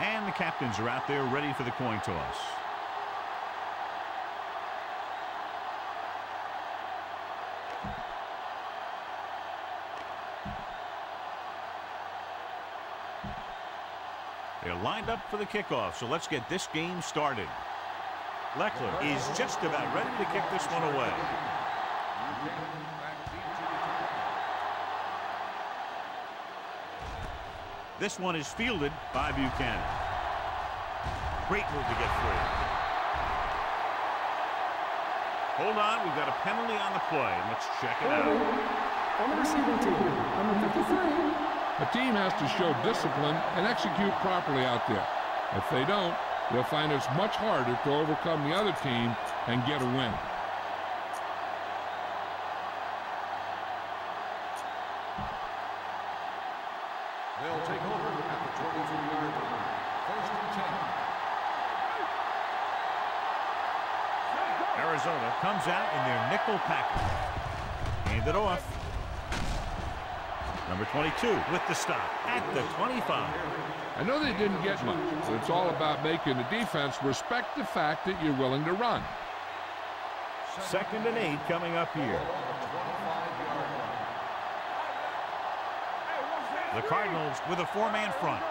And the captains are out there ready for the coin toss. They're lined up for the kickoff, so let's get this game started. Leckler is just about ready to kick this one away. This one is fielded by Buchanan. Great move to get free. Hold on, we've got a penalty on the play. Let's check it out. On the receiving team, number 53. A team has to show discipline and execute properly out there. If they don't, they'll find it's much harder to overcome the other team and get a win. They'll take over at the 23-yard line. First and 10. Arizona comes out in their nickel package. Hand it off. Number 22 with the stop at the 25. I know they didn't get much, but it's all about making the defense respect the fact that you're willing to run. 2nd and 8 coming up here. The Cardinals with a 4-man front.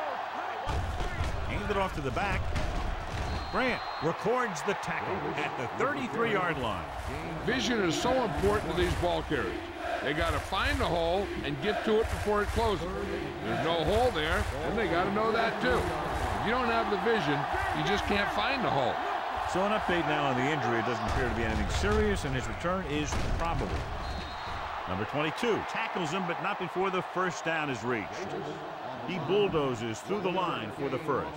Hand it off to the back. Grant records the tackle at the 33-yard line. Vision is so important to these ball carriers. They got to find the hole and get to it before it closes. There's no hole there, and they got to know that too. If you don't have the vision, you just can't find the hole. So an update now on the injury. It doesn't appear to be anything serious, and his return is probable. Number 22 tackles him, but not before the first down is reached. He bulldozes through the line for the first.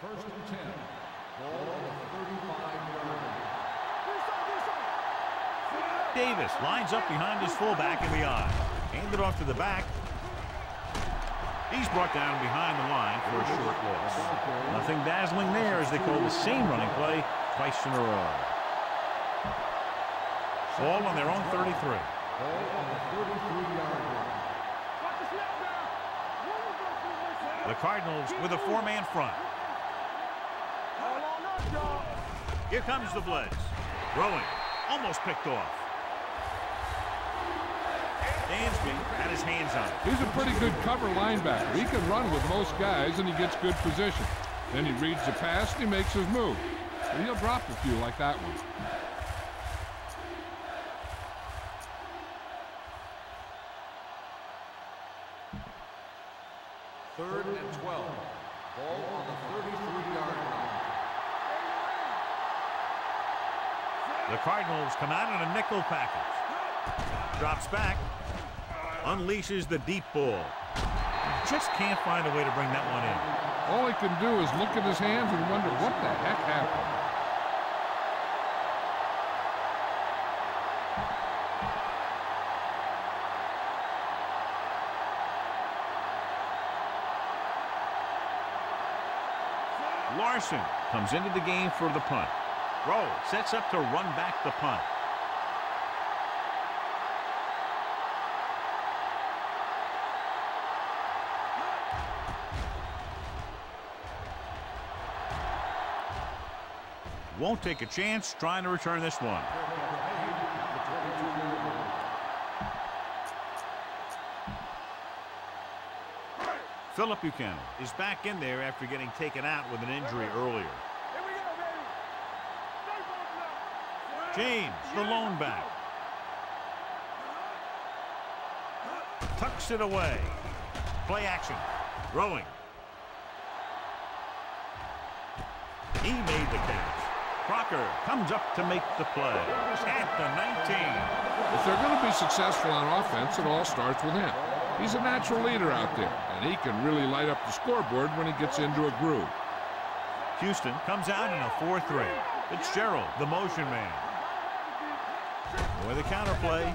First and 10. Ball on the 35-yard line. Davis lines up behind his fullback in the I. Hand it off to the back. He's brought down behind the line for a short loss. Nothing dazzling there as they call the same running play twice in a row. Ball on their own 33. Ball on the 33-yard line. The Cardinals with a 4-man front. Here comes the blitz. Throwing. Almost picked off. Dansby had his hands on it. He's a pretty good cover linebacker. He can run with most guys, and he gets good position. Then he reads the pass, and he makes his move. But he'll drop a few like that one. Third and 12. Ball on the 33-yard line. The Cardinals come out in a nickel package. Drops back. Unleashes the deep ball. Just can't find a way to bring that one in. All he can do is look at his hands and wonder what the heck happened. Larson comes into the game for the punt. Rowe sets up to run back the punt. Won't take a chance trying to return this one. Philip Buchanan is back in there after getting taken out with an injury earlier. James, the lone back. Tucks it away. Play action. Throwing. He made the catch. Crocker comes up to make the play at the 19. If they're going to be successful on offense, it all starts with him. He's a natural leader out there, and he can really light up the scoreboard when he gets into a groove. Houston comes out in a 4-3. Fitzgerald, the motion man. With a counter play.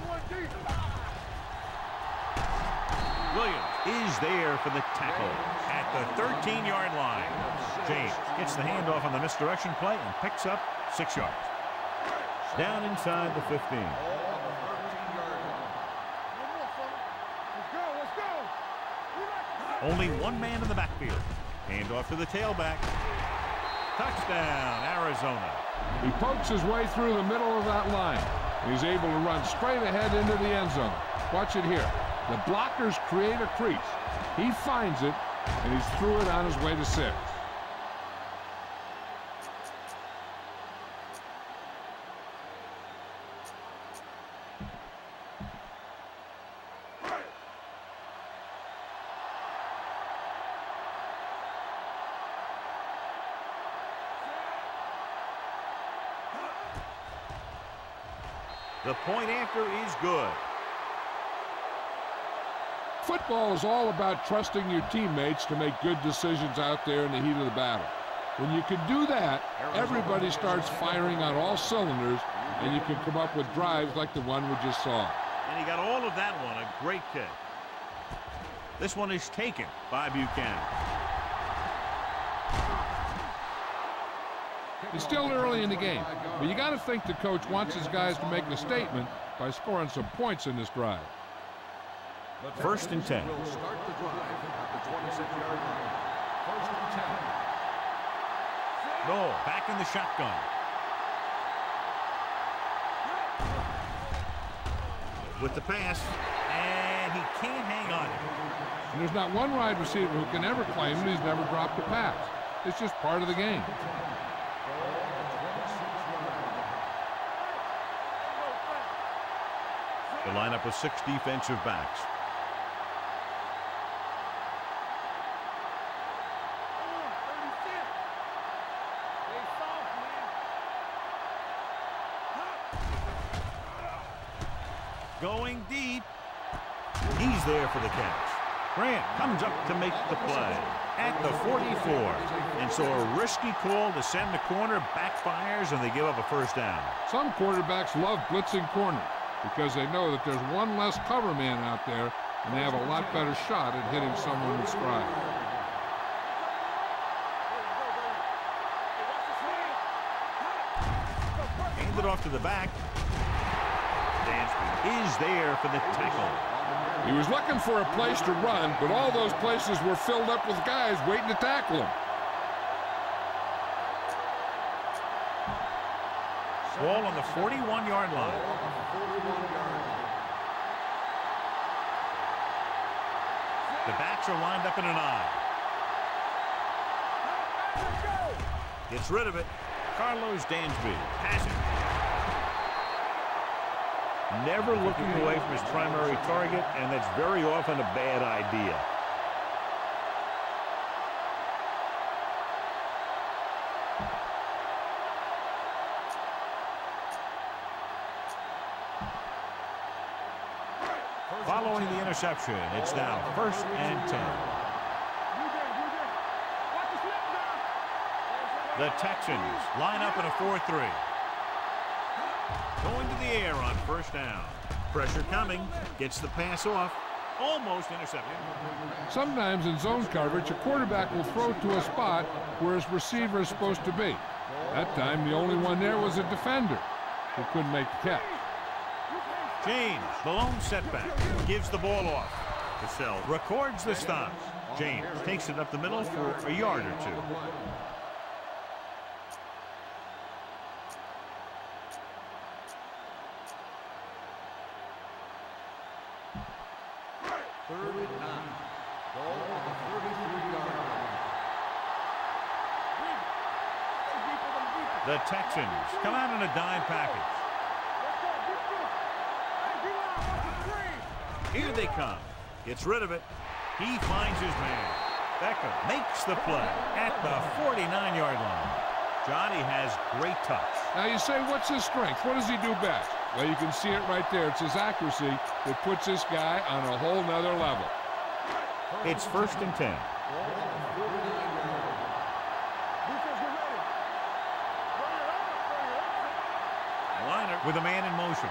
Williams is there for the tackle at the 13-yard line. James gets the handoff on the misdirection play and picks up 6 yards. Down inside the 15. Only one man in the backfield. Handoff to the tailback. Touchdown, Arizona. He pokes his way through the middle of that line. He's able to run straight ahead into the end zone. Watch it here. The blockers create a crease. He finds it, and he's through it on his way to 6. The point after is good. Football is all about trusting your teammates to make good decisions out there in the heat of the battle. When you can do that, everybody starts firing on all cylinders, and you can come up with drives like the one we just saw. And he got all of that one. A great kick. This one is taken by Buchanan. It's still early in the game, but you got to think the coach wants his guys to make a statement by scoring some points in this drive. First and 10. Will start the drive at the 26-yard line. First and 10. No, back in the shotgun. With the pass, and he can't hang on. And there's not one wide receiver who can ever claim that he's never dropped a pass. It's just part of the game. The lineup of 6 defensive backs. Going deep. He's there for the catch. Grant comes up to make the play at the 44. And so a risky call to send the corner backfires, and they give up a first down. Some quarterbacks love blitzing corners because they know that there's one less cover man out there, and they have a lot better shot at hitting someone in stride. Handed off to the back. Dansby is there for the tackle. He was looking for a place to run, but all those places were filled up with guys waiting to tackle him. Ball on the 41-yard line. The backs are lined up in an I. Gets rid of it. Carlos Dansby has it. Never looking away from his primary target, and that's very often a bad idea. Following the interception, it's now 1st and 10. The Texans line up in a 4-3. Going to the air on 1st down. Pressure coming. Gets the pass off. Almost intercepted. Sometimes in zone coverage, a quarterback will throw to a spot where his receiver is supposed to be. That time, the only one there was a defender who couldn't make the catch. James, the lone setback, gives the ball off. Cassell records the stop. James takes it up the middle for a yard or two. Third and 9. Ball on the 33-yard line. The Texans come out in a dime package. Here they come. Gets rid of it. He finds his man. Beckham makes the play at the 49-yard line. Johnny has great touch. Now you say, what's his strength? What does he do best? Well, you can see it right there. It's his accuracy that puts this guy on a whole nother level. It's 1st and 10. Liner with a man in motion.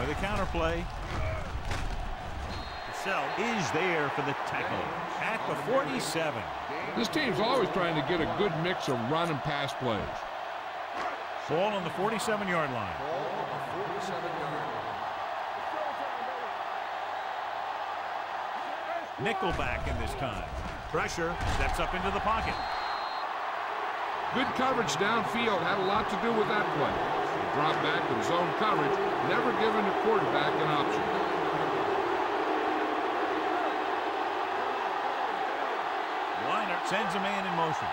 With a counter play. Is there for the tackle at the 47. This team's always trying to get a good mix of run and pass plays. Ball on the 47-yard line. Nickelback in this time. Pressure, steps up into the pocket. Good coverage downfield had a lot to do with that play. The drop back and zone coverage, never giving the quarterback an option. Sends a man in motion.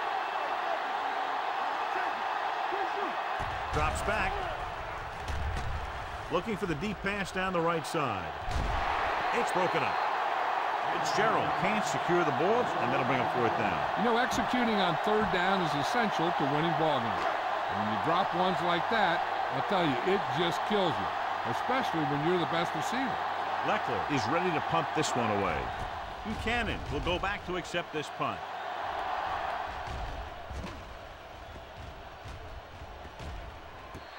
Drops back. Looking for the deep pass down the right side. It's broken up. Fitzgerald can't secure the ball, and that'll bring up fourth down. You know, executing on third down is essential to winning ball games. And when you drop ones like that, I tell you, it just kills you, especially when you're the best receiver. Leckler is ready to punt this one away. Buchanan will go back to accept this punt.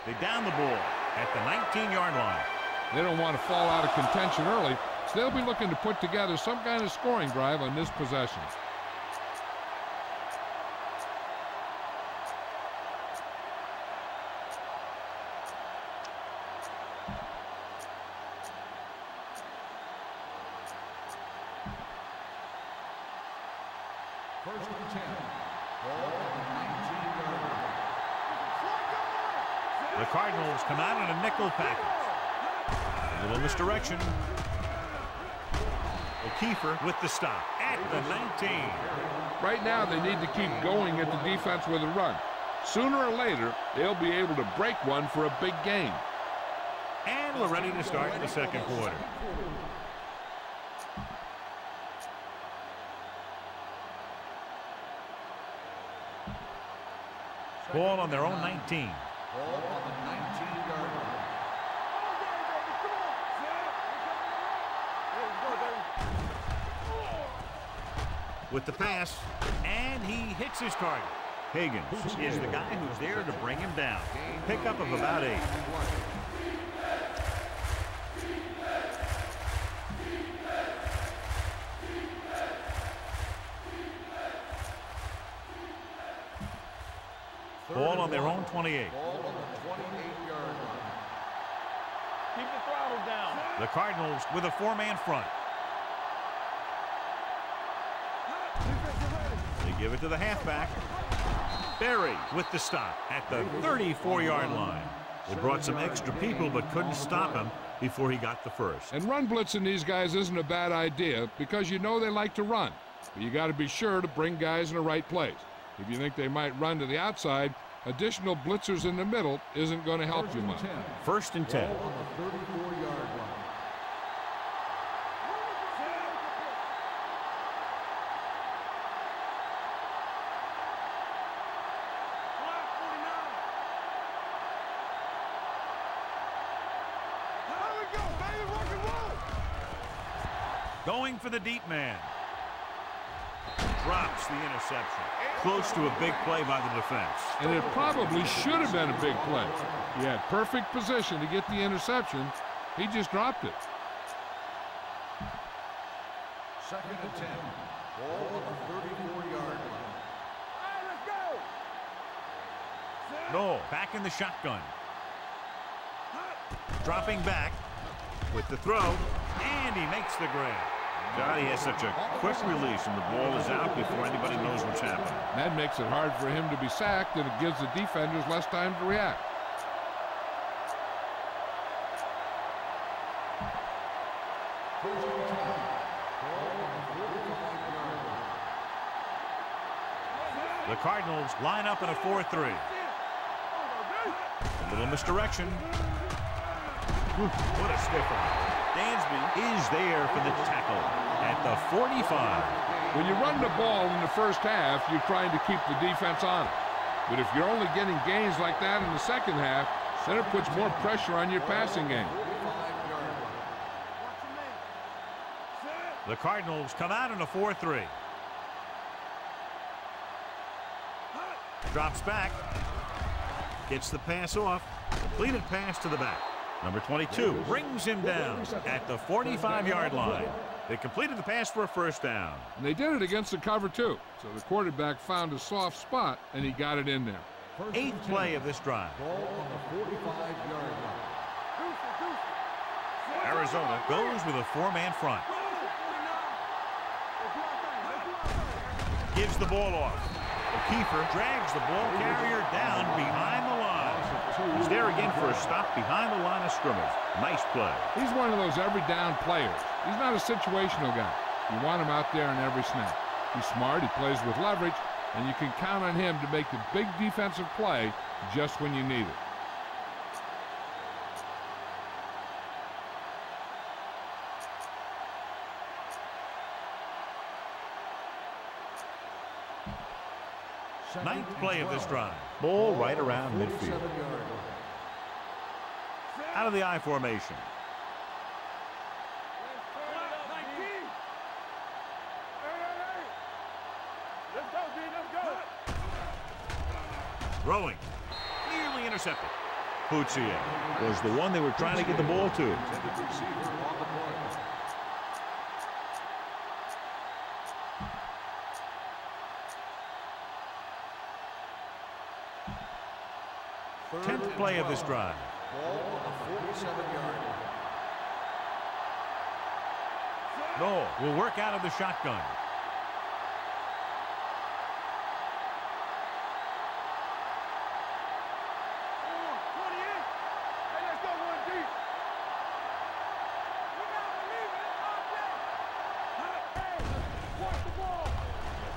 They down the ball at the 19-yard line. They don't want to fall out of contention early, so they'll be looking to put together some kind of scoring drive on this possession. First and 10. Ball on the 19-yard line. The Cardinals come out in a nickel package. A little misdirection. O'Keefer with the stop at the 19. Right now, they need to keep going at the defense with a run. Sooner or later, they'll be able to break one for a big game. And we're ready to start the second quarter. Ball on their own 19. Ball on the 19-yard line. With the pass, and he hits his target. Higgins is the guy who's there to bring him down. Pickup of about 8. Ball on their own 28. Ball on the 28-yard line. Keep the throttle down. The Cardinals with a 4-man front. They give it to the halfback. Berry with the stop at the 34-yard line. They brought some extra people but couldn't stop him before he got the first. And run blitzing these guys isn't a bad idea because you know they like to run. But you got to be sure to bring guys in the right place. If you think they might run to the outside, additional blitzers in the middle isn't going to help you much. First and 10. Ball on the 34-yard line. Going for the deep man. Drops the interception. Close to a big play by the defense. And it probably should have been a big play. He had perfect position to get the interception. He just dropped it. Second and 10. Ball on the 34-yard line. No, back in the shotgun. Dropping back with the throw, and he makes the grab. God, he has such a quick release, and the ball is out before anybody knows what's happening. That makes it hard for him to be sacked, and it gives the defenders less time to react. First and 10. Ball on the 45-yard line. The Cardinals line up in a 4-3. A little misdirection. What a stiffer. Dansby is there for the tackle at the 45. When you run the ball in the first half, you're trying to keep the defense on it. But if you're only getting gains like that in the second half, then it puts more pressure on your passing game. The Cardinals come out in a 4-3. Drops back. Gets the pass off. Completed pass to the back. Number 22 brings him down at the 45-yard line. They completed the pass for a first down. And they did it against the cover, too. So the quarterback found a soft spot, and he got it in there. Eighth play of this drive. Ball on the 45-yard line. Arizona goes with a four-man front. Gives the ball off. O'Keefer drags the ball carrier down behind the line. He's there again for a stop behind the line of scrimmage. Nice play. He's one of those every down players. He's not a situational guy. You want him out there in every snap. He's smart, he plays with leverage, and you can count on him to make the big defensive play just when you need it. Ninth play of this drive. Ball right around midfield. Out of the I formation. Throwing. Nearly intercepted. Puccia was the one they were trying to get the ball to. Tenth play of this drive. Ball on the 47-yard line. No, will work out of the shotgun.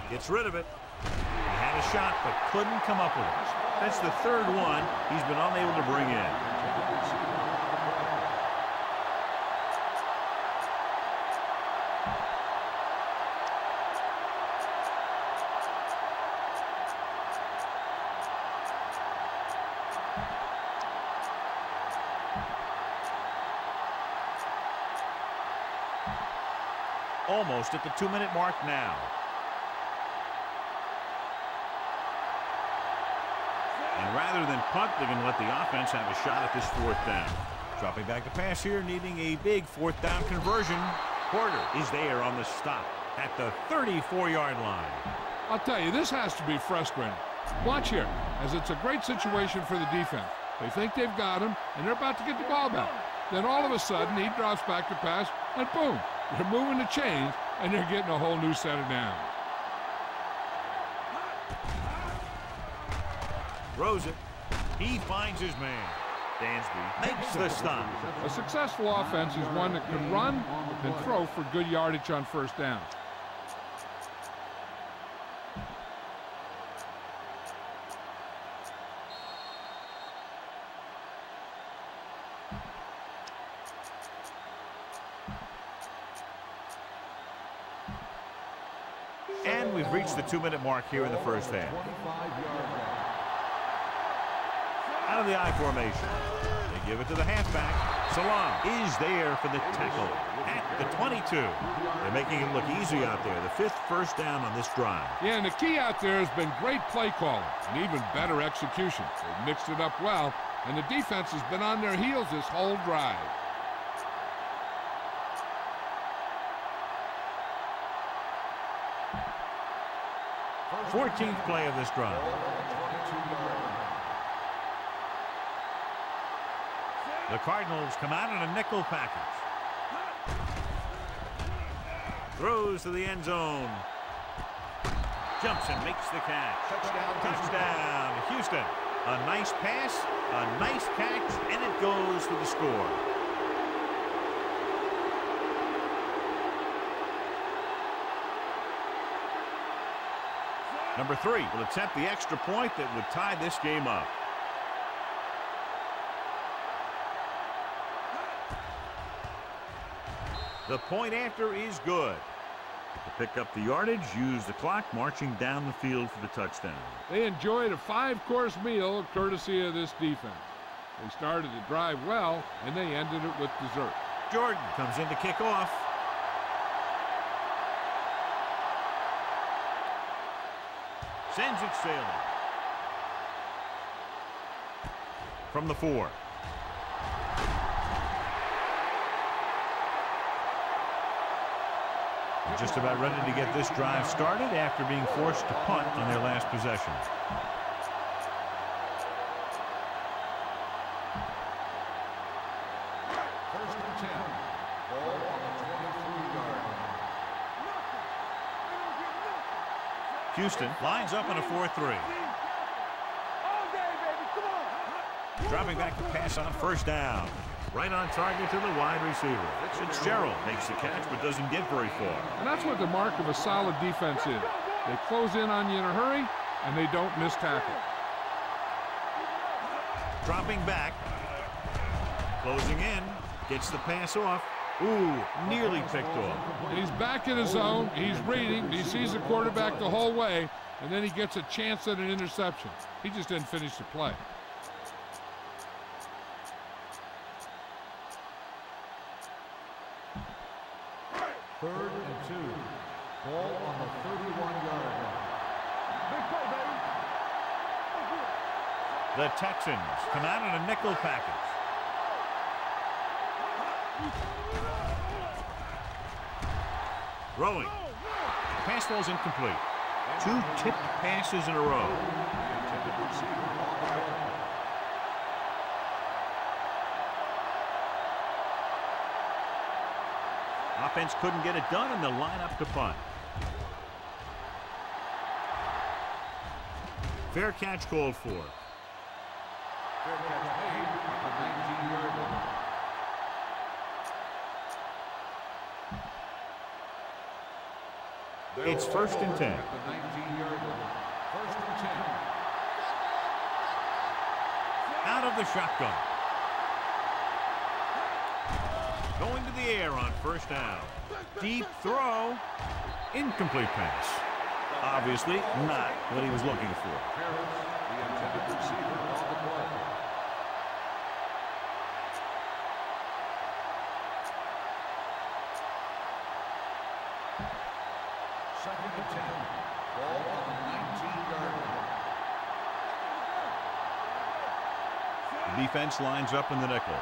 Gets rid of it. He had a shot, but couldn't come up with it. That's the third one he's been unable to bring in. Almost at the 2-minute mark now. And rather than punt, they're going to let the offense have a shot at this fourth down. Dropping back to pass here, needing a big fourth down conversion. Porter is there on the stop at the 34-yard line. I'll tell you, this has to be frustrating. Watch here, as it's a great situation for the defense. They think they've got him, and they're about to get the ball back. Then all of a sudden, he drops back to pass, and boom, they're moving the chains, and they're getting a whole new set of downs. Throws it. He finds his man. Dansby makes the stop. A successful offense is one that can run and throw for good yardage on first down. And we've reached the 2-minute mark here in the first half. Out of the I formation. They give it to the halfback. Salam is there for the tackle at the 22. They're making it look easy out there. The fifth first down on this drive. Yeah, and the key out there has been great play calling and even better execution. They've mixed it up well, and the defense has been on their heels this whole drive. Fourteenth play of this drive. The Cardinals come out in a nickel package. Throws to the end zone. Jumps and makes the catch. Touchdown, Houston. A nice pass, a nice catch, and it goes for the score. Number 3 will attempt the extra point that would tie this game up. The point after is good. To pick up the yardage, use the clock, marching down the field for the touchdown. They enjoyed a 5-course meal courtesy of this defense. They started the drive well, and they ended it with dessert. Jordan comes in to kick off. Sends it sailing. Just about ready to get this drive started after being forced to punt on their last possession. First and 10. Ball on the 23-yard line. Houston lines up in a 4-3. Dropping back to pass on first down. Right on target to the wide receiver. Fitzgerald makes the catch but doesn't get very far. And that's what the mark of a solid defense is. They close in on you in a hurry, and they don't miss tackle. Dropping back. Closing in. Gets the pass off. Ooh, nearly picked off. He's back in his zone. He's reading. He sees the quarterback the whole way, and then he gets a chance at an interception. He just didn't finish the play. Third and 2. Ball on the 31-yard line. Big play, baby. The Texans come out in a nickel package. Throwing. Pass ball's incomplete. 2 tipped passes in a row. Offense couldn't get it done, and they'll line up to punt. Fair catch called for. Fair catch made at the 19-yard line. It's first and 10. At the 19-yard line. First and 10. Out of the shotgun. Going to the air on first down. Deep throw. Incomplete pass. Obviously not what he was looking for. Harris, the intended receiver on the play. Second and 10. Ball on the 19-yard line. The defense lines up in the nickel.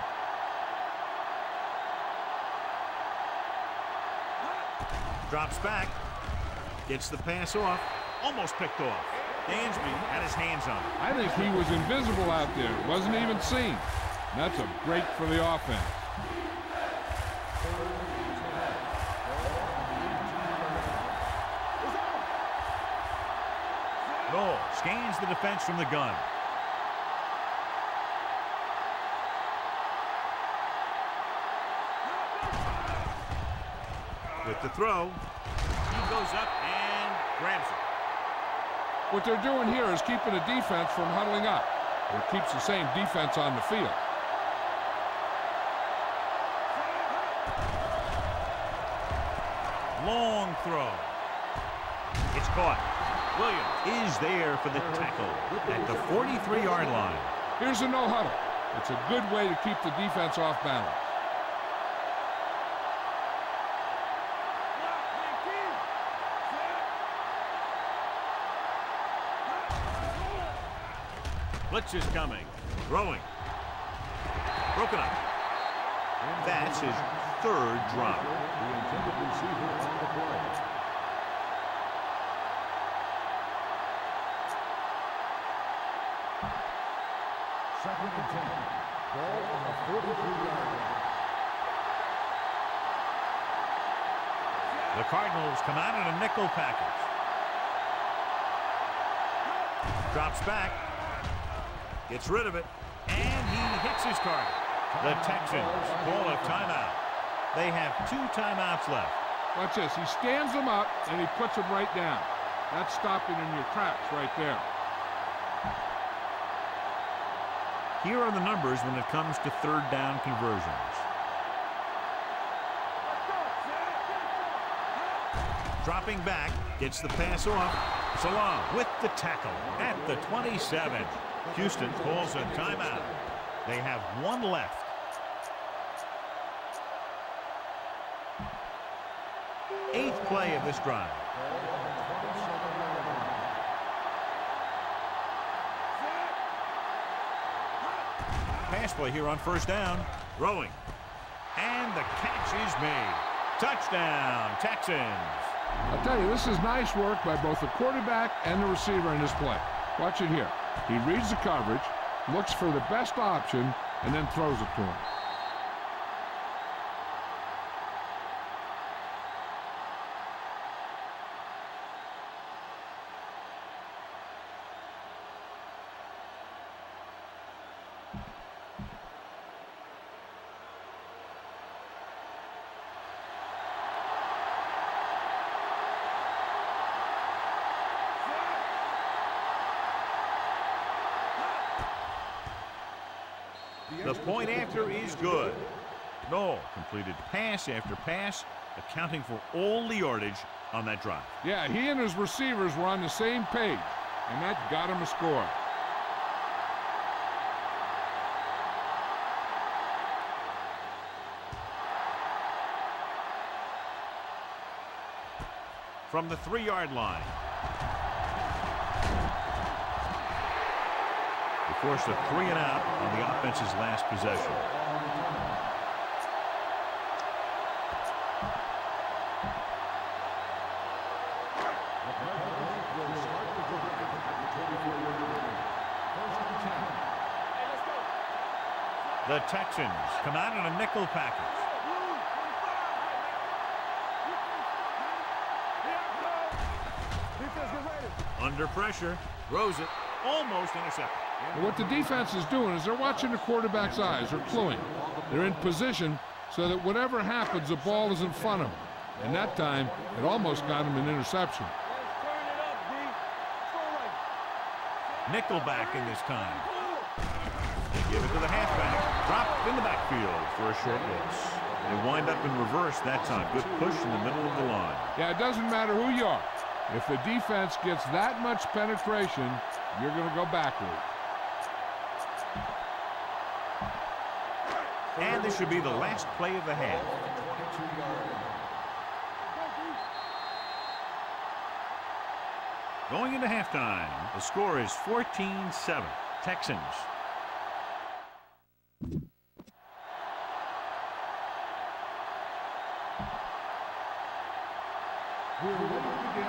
Drops back. Gets the pass off. Almost picked off. Dansby had his hands on it. I think he was invisible out there. Wasn't even seen. That's a break for the offense. Roll. Scans the defense from the gun. With the throw, he goes up and grabs it. What they're doing here is keeping the defense from huddling up. It keeps the same defense on the field. Long throw. It's caught. Williams is there for the tackle at the 43-yard line. Here's a no huddle. It's a good way to keep the defense off balance. Blitz is coming. Throwing. Broken up. That's his 3rd drop. The intended receiver on the play. Second and 10. Ball on the 43-yard line. The Cardinals come out in a nickel package. Drops back. Gets rid of it. And he hits his target. The Texans call a timeout. They have 2 timeouts left. Watch this. He stands them up, and he puts them right down. That's stopping in your tracks right there. Here are the numbers when it comes to 3rd down conversions. Dropping back, gets the pass off. Salam with the tackle at the 27. Houston calls a timeout. They have 1 left. Eighth play of this drive. Pass play here on first down. Throwing. And the catch is made. Touchdown, Texans. I'll tell you, this is nice work by both the quarterback and the receiver in this play. Watch it here. He reads the coverage, looks for the best option, and then throws it to him. The point after is good. No, completed pass after pass, accounting for all the yardage on that drive. Yeah, he and his receivers were on the same page, and that got him a score. From the 3-yard line. They forced a 3-and-out on the offense's last possession. The Texans come out in a nickel package. Under pressure, throws it, almost intercepted. And what the defense is doing is they're watching the quarterback's eyes. They're cluing. They're in position so that whatever happens, the ball is in front of them. And that time, it almost got him an interception. Nickelback in this time. They give it to the halfback. Dropped in the backfield for a short loss. They wind up in reverse that time. Good push in the middle of the line. Yeah, it doesn't matter who you are. If the defense gets that much penetration, you're going to go backward. And this should be the last play of the half. Going into halftime, the score is 14-7. Texans.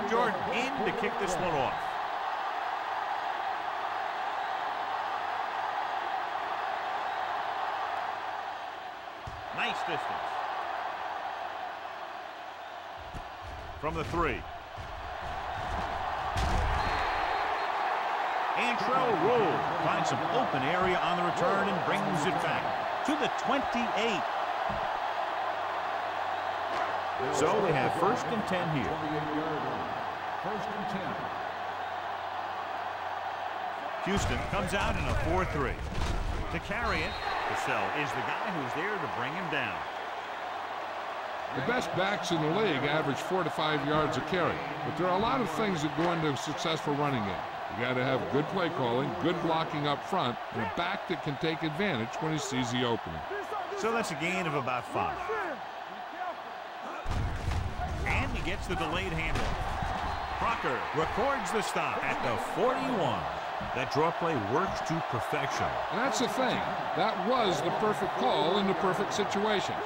Jordan in to kick this one off. Nice distance. From the 3. Antrell Roll finds some open area on the return and brings it back to the 28. So they have 1st and 10 here. 1st and 10. Houston comes out in a 4-3. To carry it, Cassell is the guy who's there to bring him down. The best backs in the league average 4 to 5 yards a carry. But there are a lot of things that go into a successful running game. You got to have good play calling, good blocking up front, and a back that can take advantage when he sees the opening. So that's a gain of about 5. And he gets the delayed handoff. Crocker records the stop at the 41. That draw play works to perfection. And that's the thing. That was the perfect call in the perfect situation.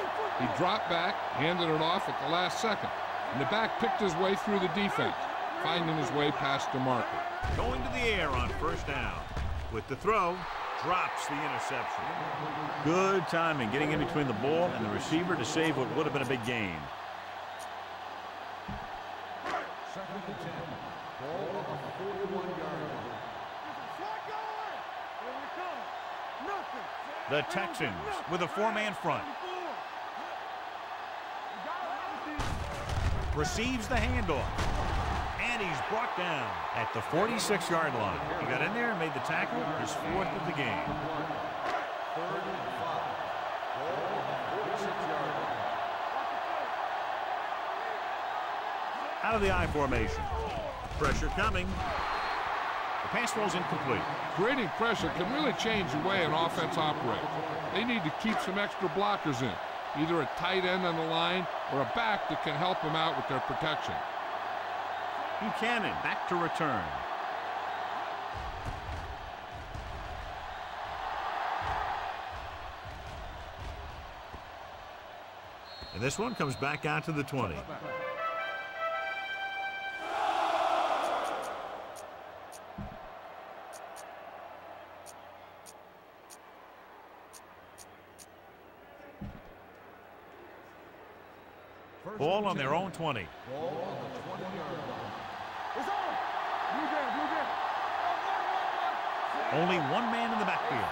He dropped back, handed it off at the last second, and the back picked his way through the defense, finding his way past the marker. Going to the air on 1st down. With the throw, drops the interception. Good timing, getting in between the ball and the receiver to save what would have been a big gain. 2nd and 10. Ball on the 41-yard line. The Texans with a 4-man front. Receives the handoff. And he's brought down at the 46-yard line. He got in there and made the tackle, his 4th of the game. 3rd and 5. Ball on the 46-yard line. Out of the I formation. Pressure coming. The pass falls incomplete. Creating pressure can really change the way an offense operates. They need to keep some extra blockers in, either a tight end on the line or a back that can help them out with their protection. Buchanan back to return. And this one comes back out to the 20. Ball on their own 20. Ball on the 20-yard line. It's on. Blue game, blue game. Only one man in the backfield.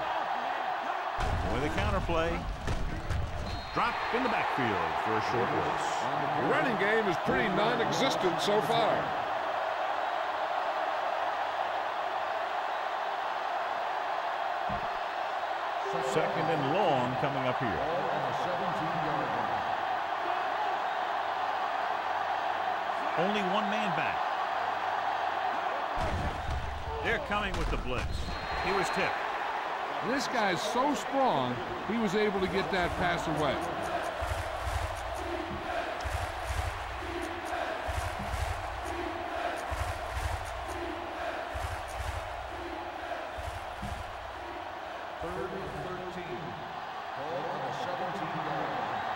With a counter play. Drop in the backfield for a short loss. The running game is pretty non-existent so far. Second and long coming up here. Ball on the 17-yard line. Only one man back. They're coming with the blitz. He was tipped. This guy's so strong, he was able to get that pass away. Third and 13. Ball on the 17-yard line.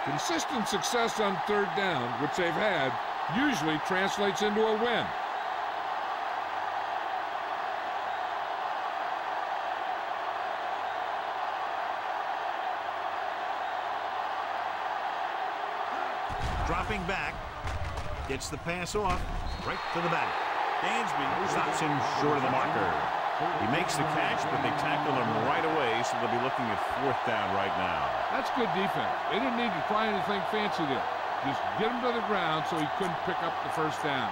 Consistent success on third down, which they've had, usually translates into a win. Dropping back. Gets the pass off. Right to the back. Dansby stops him short of the marker. He makes the catch, but they tackle him right away, so they'll be looking at fourth down right now. That's good defense. They didn't need to try anything fancy there. Just get him to the ground so he couldn't pick up the first down.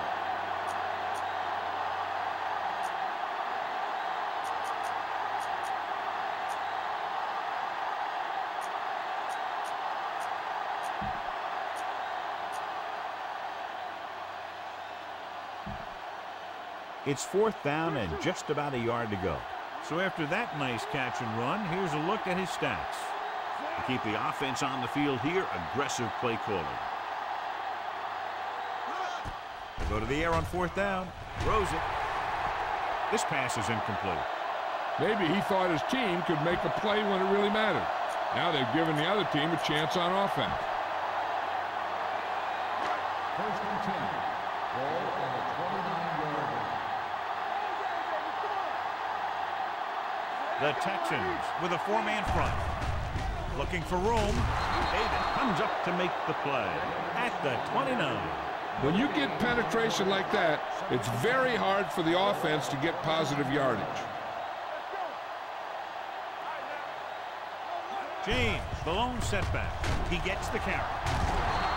It's fourth down and just about a yard to go. So after that nice catch and run, here's a look at his stats. To keep the offense on the field here, aggressive play calling. They go to the air on fourth down. Throws it. This pass is incomplete. Maybe he thought his team could make a play when it really mattered. Now they've given the other team a chance on offense. First and 10. Ball on the 29-yard line. The Texans with a four-man front. Looking for room. David comes up to make the play at the 29. When you get penetration like that, it's very hard for the offense to get positive yardage. James, the lone setback. He gets the carry.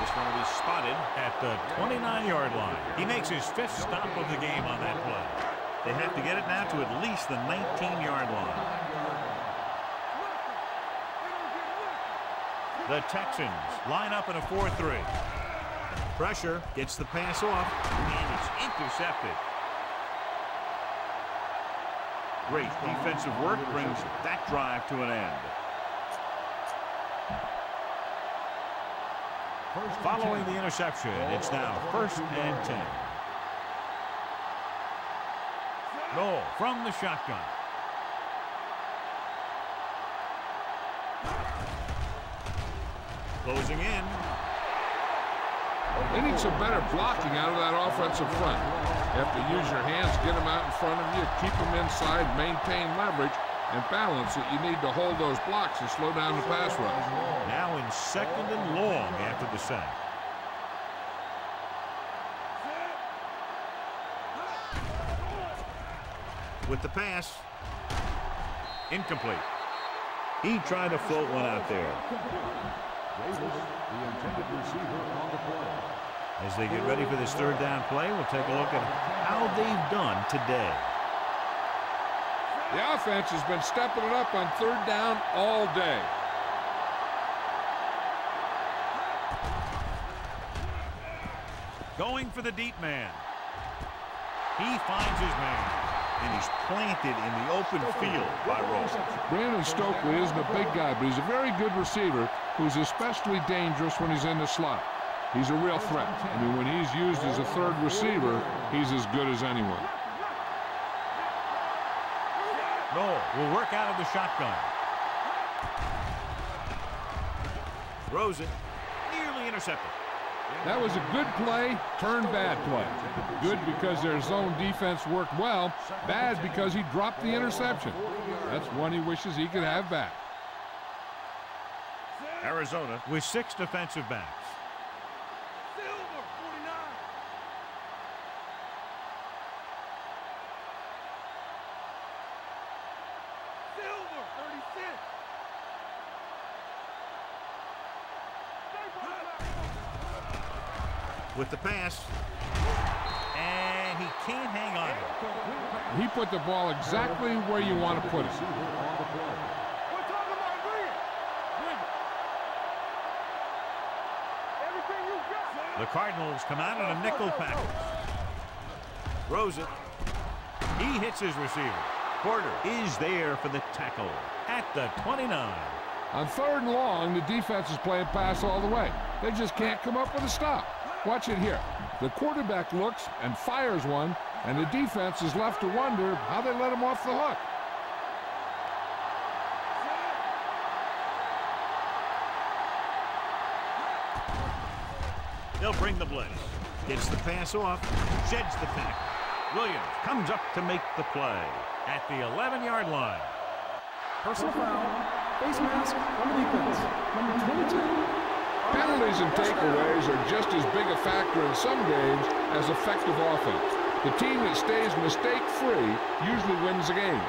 This one will be spotted at the 29-yard line. He makes his fifth stop of the game on that play. They have to get it now to at least the 19-yard line. The Texans line up in a 4-3. Pressure gets the pass off, and it's intercepted. Great defensive work brings that drive to an end. Following the interception, it's now first and 10. Noel from the shotgun. Closing in. They need some better blocking out of that offensive front. You have to use your hands, get them out in front of you, keep them inside, maintain leverage, and balance it. You need to hold those blocks and slow down the pass rush. Now in second and long after the sack. With the pass. Incomplete. He tried to float one out there. Davis, the intended receiver on the play. As they get ready for this third down play, we'll take a look at how they've done today. The offense has been stepping it up on third down all day. Going for the deep man. He finds his man, and he's planted in the open field by Rose. Brandon Stokely isn't a big guy, but he's a very good receiver who's especially dangerous when he's in the slot. He's a real threat. I mean, when he's used as a third receiver, he's as good as anyone. Noel will work out of the shotgun. Throws it. Nearly intercepted. That was a good play, turned bad play. Good because their zone defense worked well. Bad because he dropped the interception. That's one he wishes he could have back. Arizona with 6 defensive backs. Silver, 49. Silver, 36. With the pass. And he can't hang on. He put the ball exactly where you want to put it. We're talking about Green. Everything you got. The Cardinals come out in a nickel package. Throws it. He hits his receiver. Porter is there for the tackle at the 29. On 3rd and long, the defense is playing pass all the way. They just can't come up with a stop. Watch it here. The quarterback looks and fires one, and the defense is left to wonder how they let him off the hook. They'll bring the blitz. Gets the pass off. Sheds the tackle. Williams comes up to make the play at the 11-yard line. Personal foul. Face mask on the defense. Number 22. Penalties and takeaways are just as big a factor in some games as effective offense. The team that stays mistake-free usually wins the game.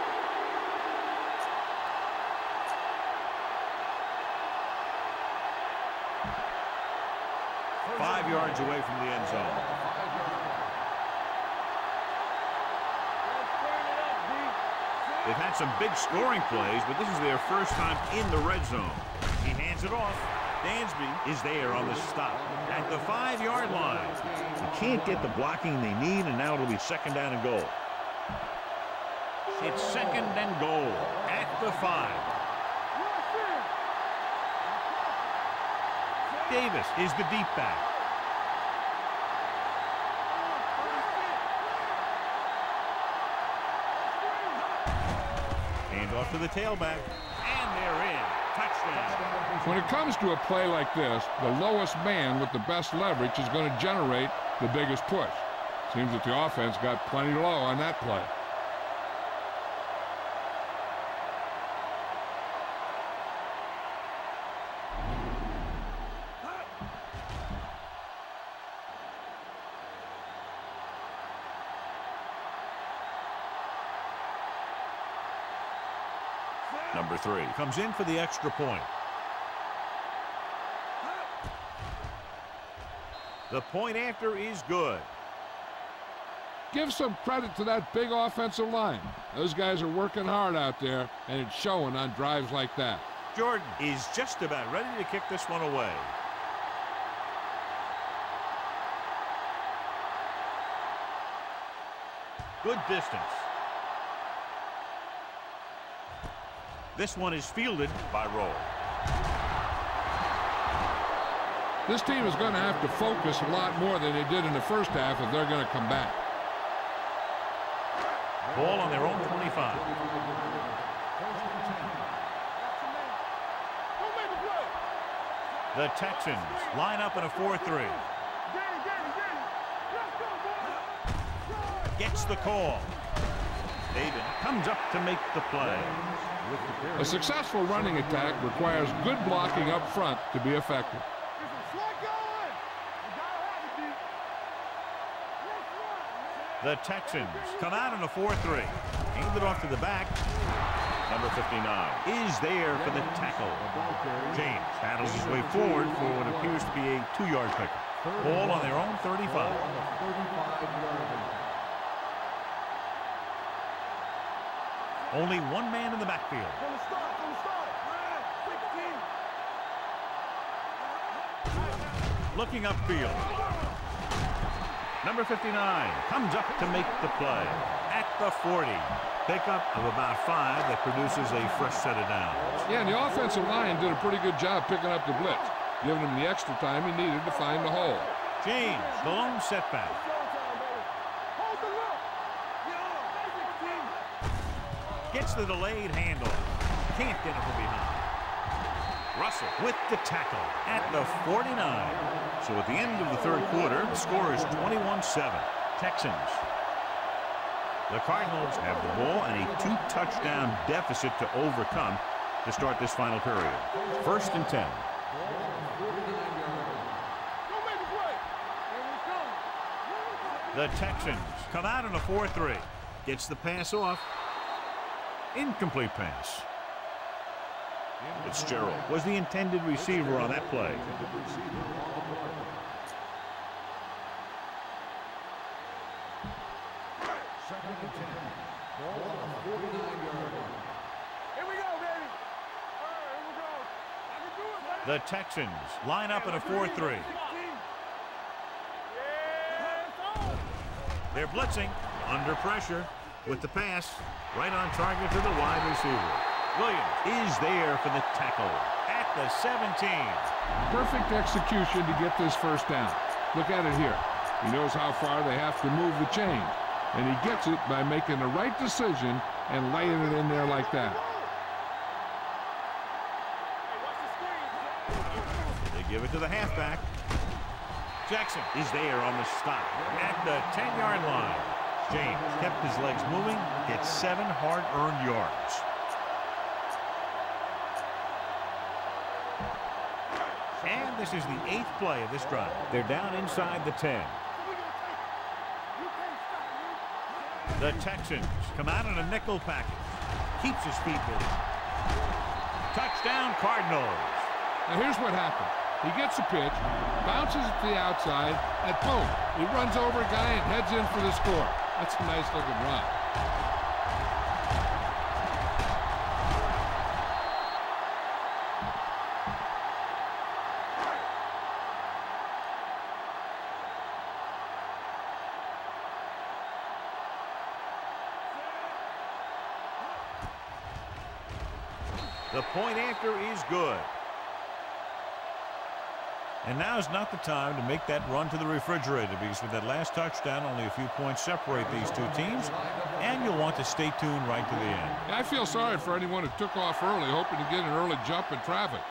Five yards away from the end zone. They've had some big scoring plays, but this is their first time in the red zone. He hands it off. Dansby is there on the stop at the 5-yard line. They can't get the blocking they need, and now it'll be 2nd down and goal. It's 2nd and goal at the 5. Davis is the deep back. Hand off to the tailback, and they're in. Touchdown. When it comes to a play like this, the lowest man with the best leverage is going to generate the biggest push. Seems that the offense got plenty low on that play. Number 3 comes in for the extra point. The point after is good. Give some credit to that big offensive line. Those guys are working hard out there, and it's showing on drives like that. Jordan is just about ready to kick this one away. Good distance. This one is fielded by Roll. This team is going to have to focus a lot more than they did in the first half if they're going to come back. Ball on their own 25. The Texans line up in a 4-3. Gets the call. David comes up to make the play. A successful running attack requires good blocking up front to be effective. The Texans come out in a 4-3. Hand it off to the back. Number 59 is there for the tackle. James battles his way forward for what appears to be a 2-yard pickup. Ball on their own 35. Only one man in the backfield. Looking upfield. Number 59 comes up to make the play at the 40. Pickup of about 5 that produces a fresh set of downs. Yeah, and the offensive line did a pretty good job picking up the blitz, giving him the extra time he needed to find the hole. James, the lone setback. Gets the delayed handoff. Can't get it from behind. Russell with the tackle at the 49. So at the end of the third quarter, the score is 21-7. Texans. The Cardinals have the ball and a 2-touchdown deficit to overcome to start this final period. 1st and 10. The Texans come out in a 4-3. Gets the pass off. Incomplete pass. Fitzgerald was the intended receiver on that play. Second and 10. Ball on the 49-yard line. Here we go, baby. All right, here we go. I can do it, baby. The Texans line up in a 4-3. They're blitzing under pressure with the pass right on target to the wide receiver. Williams is there for the tackle at the 17. Perfect execution to get this first down. Look at it here. He knows how far they have to move the chain, and he gets it by making the right decision and laying it in there like that. They give it to the halfback. Jackson is there on the stop at the 10-yard line. James kept his legs moving, gets 7 hard-earned yards. And this is the 8th play of this drive. They're down inside the 10. The Texans come out in a nickel package. Keeps his feet moving. Touchdown, Cardinals. Now here's what happened. He gets a pitch, bounces it to the outside, and boom, he runs over a guy and heads in for the score. That's a nice looking run. The point after is good. And now is not the time to make that run to the refrigerator, because with that last touchdown, only a few points separate these two teams, and you'll want to stay tuned right to the end. I feel sorry for anyone who took off early, hoping to get an early jump in traffic.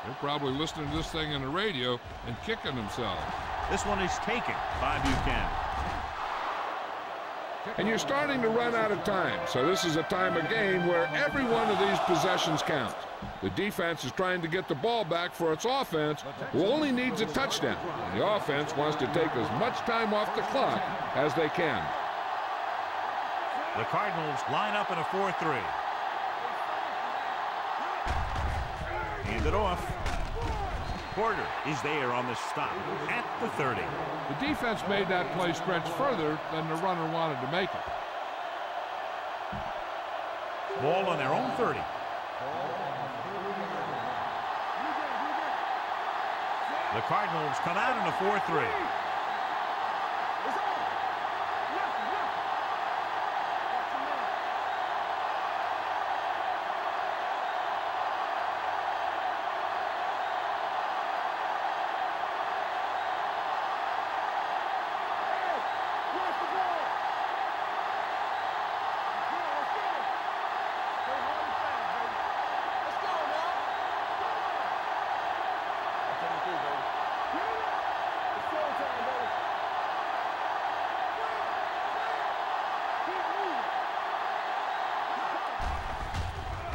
They're probably listening to this thing on the radio and kicking themselves. This one is taken by Buchanan. And you're starting to run out of time, so this is a time of game where every one of these possessions counts. The defense is trying to get the ball back for its offense, who only needs a touchdown. And the offense wants to take as much time off the clock as they can. The Cardinals line up in a 4-3. Hand it off. Porter is there on the stop at the 30. The defense made that play stretch further than the runner wanted to make it. Ball on their own 30. The Cardinals come out in a 4-3.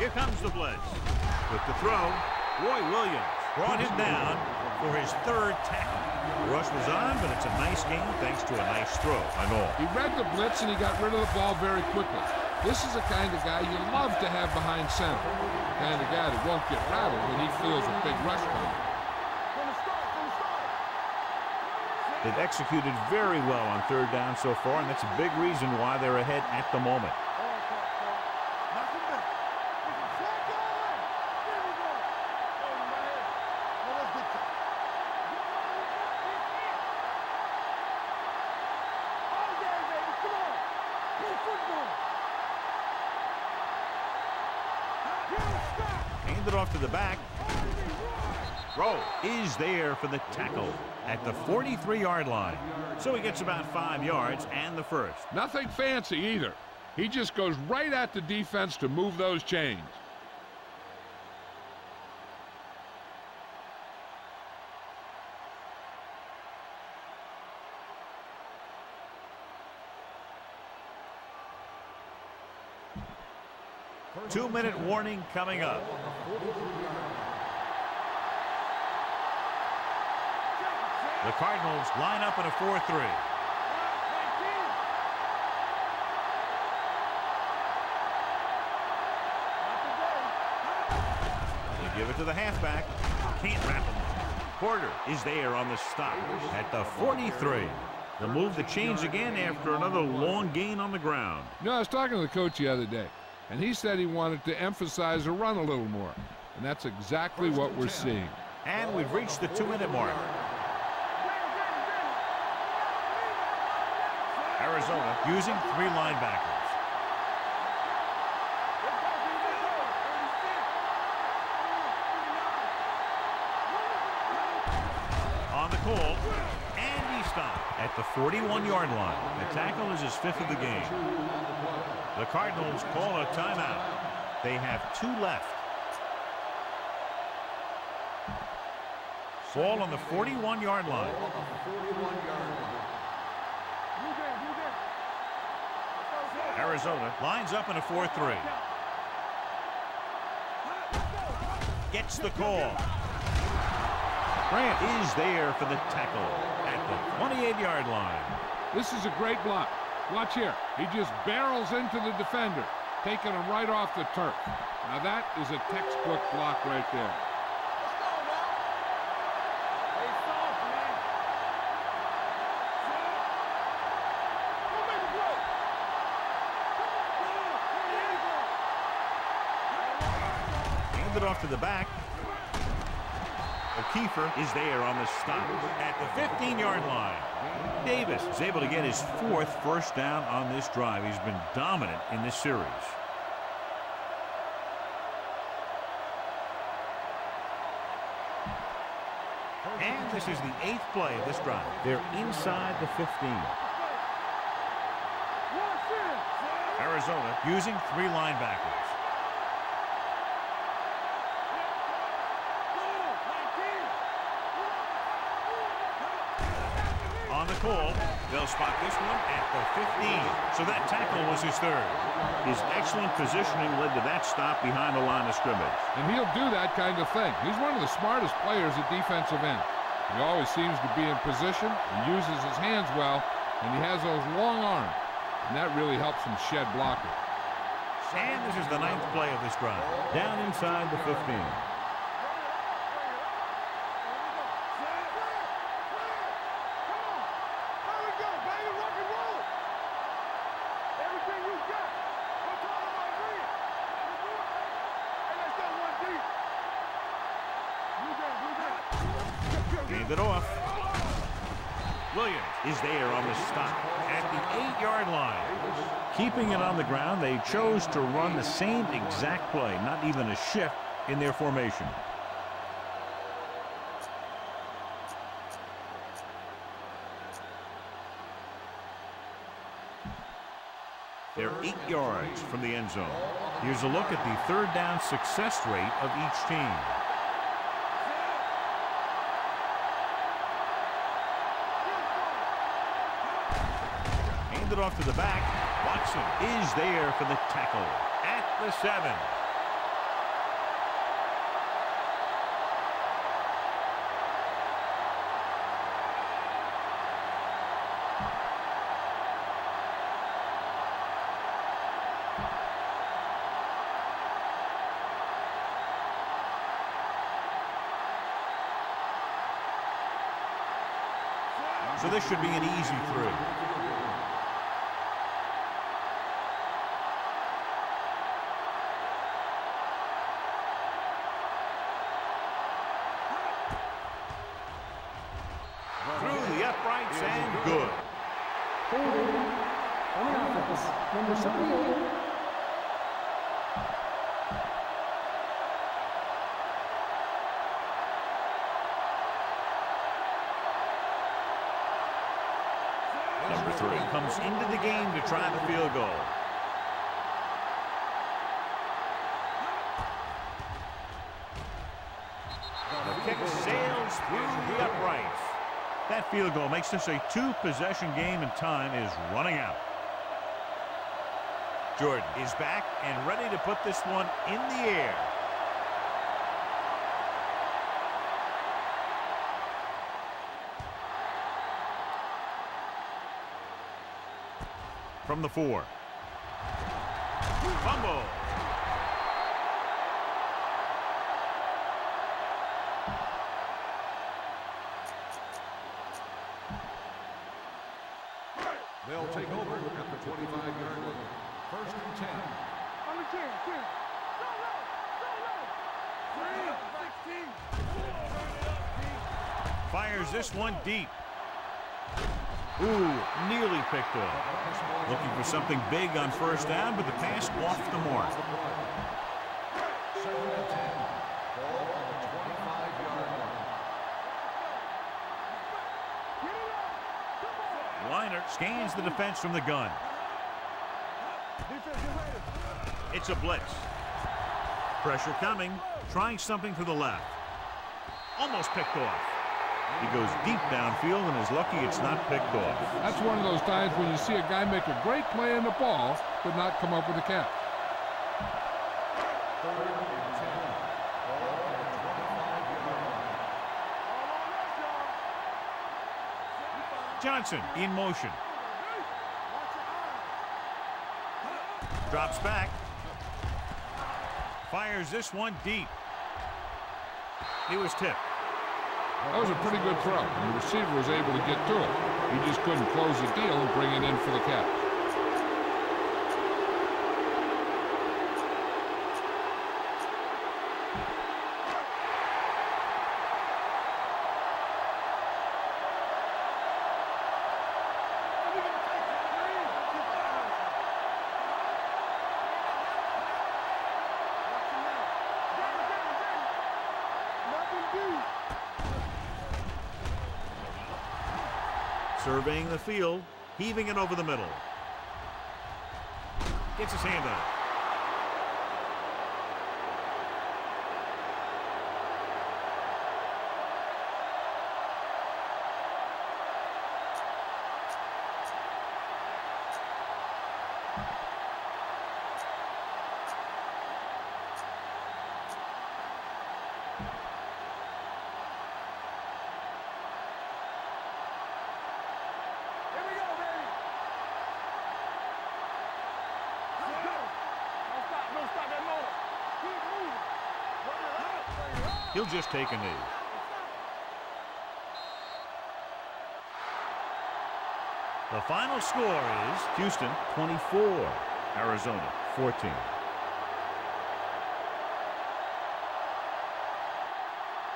Here comes the blitz. With the throw, Roy Williams brought him down for his 3rd tackle. The rush was on, but it's a nice game thanks to a nice throw and all. He read the blitz and he got rid of the ball very quickly. This is the kind of guy you love to have behind center. The kind of guy that won't get rattled when he feels a big rush coming. They've executed very well on 3rd down so far, and that's a big reason why they're ahead at the moment. Handed off to the back. Rowe is there for the tackle at the 43-yard line. So he gets about 5 yards and the first. Nothing fancy either. He just goes right at the defense to move those chains. 2-minute warning coming up. The Cardinals line up in a 4-3. They give it to the halfback. Can't wrap him. Porter is there on the stop at the 43. The move to change again after another long gain on the ground. I was talking to the coach the other day, and he said he wanted to emphasize the run a little more. And that's exactly what we're seeing. And we've reached the 2-minute mark. Arizona using 3 linebackers. On the call, and he stopped at the 41-yard line. The tackle is his 5th of the game. The Cardinals call a timeout. They have 2 left. Ball on the 41-yard line. Arizona lines up in a 4-3. Gets the call. Grant is there for the tackle at the 28-yard line. This is a great block. Watch here. He just barrels into the defender, taking him right off the turf. Now that is a textbook block right there. It off to the back. O'Keefer is there on the stop at the 15-yard line. Davis is able to get his 4th first down on this drive. He's been dominant in this series. And this is the 8th play of this drive. They're inside the 15. Arizona using 3 linebackers. On the call, they'll spot this one at the 15. So that tackle was his 3rd. His excellent positioning led to that stop behind the line of scrimmage. And he'll do that kind of thing. He's one of the smartest players at defensive end. He always seems to be in position, he uses his hands well, and he has those long arms. And that really helps him shed blockers. And this is the 9th play of this drive. Down inside the 15. Hand it off. Williams is there on the stop at the 8-yard line. Keeping it on the ground, they chose to run the same exact play, not even a shift in their formation. They're 8 yards from the end zone. Here's a look at the 3rd down success rate of each team. It off to the back. Watson is there for the tackle at the 7. So this should be an easy 3. And good. Holding on the offense, number 78. Number 3 comes into the game to try the field goal. The kick sails through the uprights. That field goal makes this a 2-possession game, and time is running out. Jordan is back and ready to put this one in the air. From the 4. Fumble. They'll take over at the 25-yard line. First and 10. On the 10. Go, go. 16. Fires this one deep. Ooh, nearly picked off. Looking for something big on first down, but the pass off the mark. 7 and 10. Ball on the 25-yard line. Liner scans the defense from the gun. It's a blitz. Pressure coming, trying something to the left. Almost picked off. He goes deep downfield and is lucky it's not picked off. That's one of those times when you see a guy make a great play on the ball, but not come up with a catch. Johnson in motion. Drops back. Fires this one deep. He was tipped. That was a pretty good throw, and the receiver was able to get to it. He just couldn't close the deal and bring it in for the catch. Surveying the field, heaving it over the middle. Gets his hand on it. He'll just take a knee. The final score is Houston 24, Arizona 14.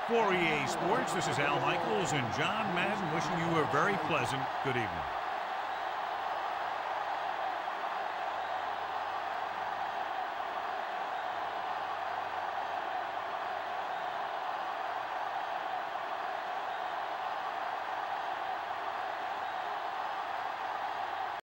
For EA Sports, this is Al Michaels and John Madden wishing you a very pleasant good evening.